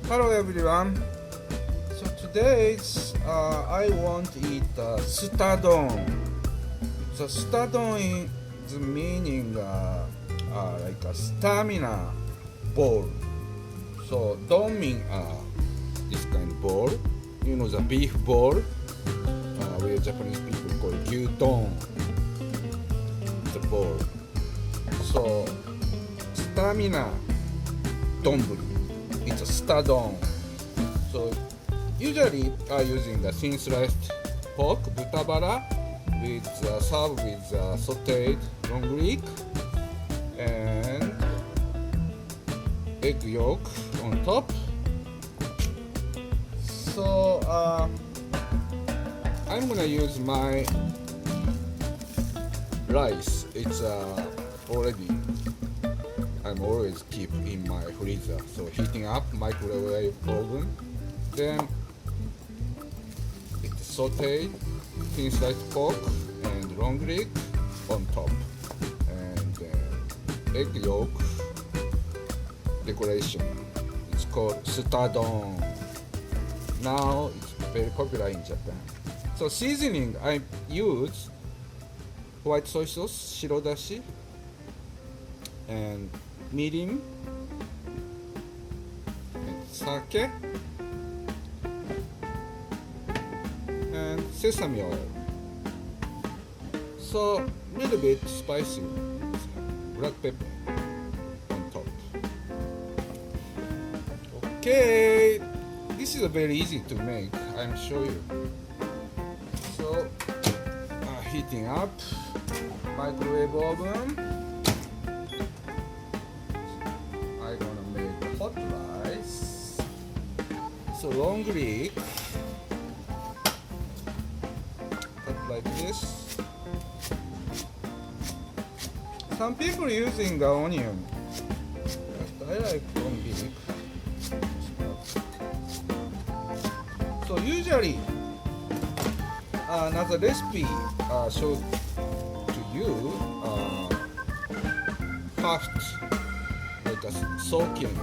Hello everyone. So today's I want to eat sutadon. The sutadon is meaning like a stamina bowl. So don mean this kind of bowl. You know the beef bowl. Where Japanese people call it gyudon. The bowl. So stamina donburi. It's a sutadon. So usually using the thin sliced pork, butabara, with served with sautéed long leek and egg yolk on top. So I'm gonna use my rice. It's already I'm always keep in my freezer. So heating up microwave oven, then it's sautéed thin sliced pork and long leek on top, and egg yolk decoration. It's called sutadon. Now it's very popular in Japan. So seasoning I use white soy sauce, shirodashi, and mirin, and sake, and sesame oil. So little bit spicy, black pepper on top. Okay, this is very easy to make. I'm show you. So heating up microwave oven. I'm gonna make hot rice. So long leek, cut like this. Some people using the onion, but I like long leek. So usually another recipe showed to you first like a soaking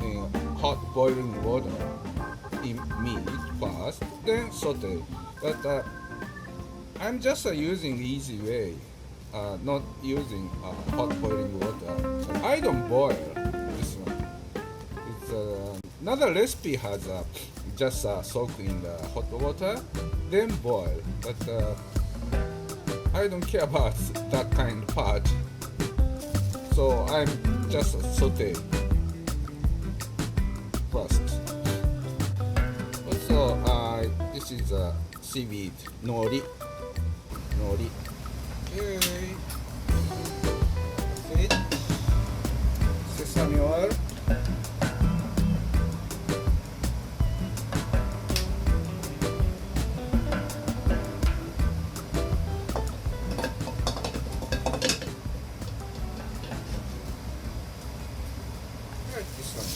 in hot boiling water in meat first, then saute. But I'm just using easy way, not using hot boiling water. So I don't boil this one. It's another recipe has just soak in the hot water, then boil. But I don't care about that kind of part. So I'm just saute first. Also, this is seaweed, nori. Okay. That's it. Sesame oil. This one.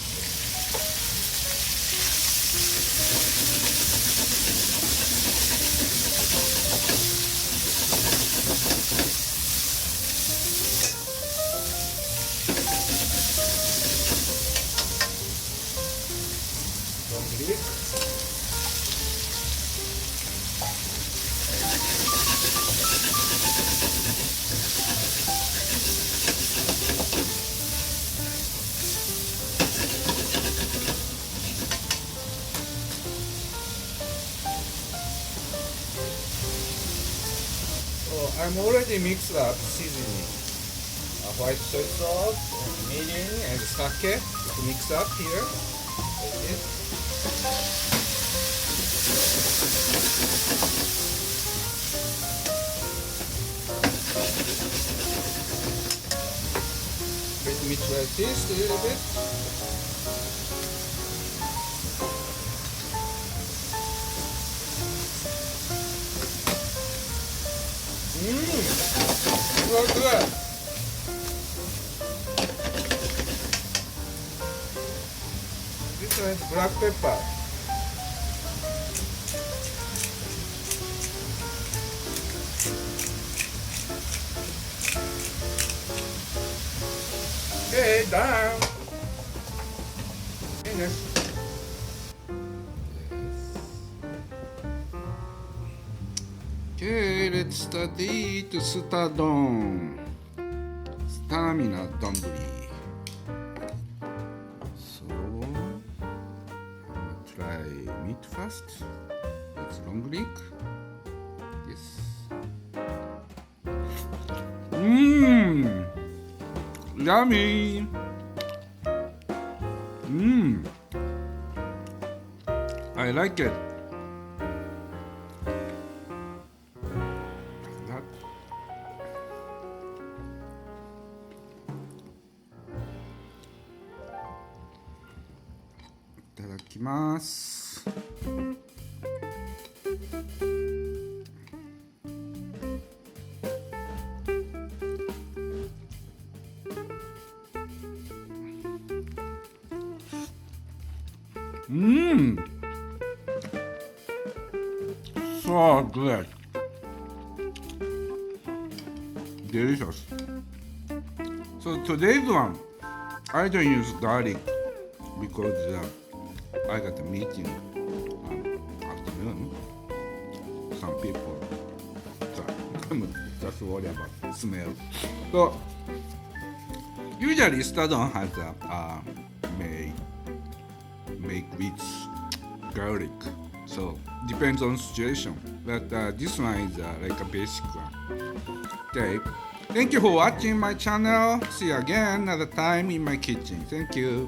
Long leek. I'm already mixed up seasoning. White soy sauce, and mirin, and sake. It's mixed up here. Like this. Let me try this a little bit. Well, good. This one is black pepper. Okay, done. Finish. let's start to eat Suta don. Stamina donburi. So, I'll try meat first. It's long leg. Yes. Yummy. I like it. That. Itadakimasu. So good. Delicious. So today's one, I don't use garlic because I got a meeting afternoon. Some people just worry about smell. So usually Stadon has make with garlic. So depends on situation. But this one is like a basic one. Okay. Thank you for watching my channel. See you again another time in my kitchen. Thank you.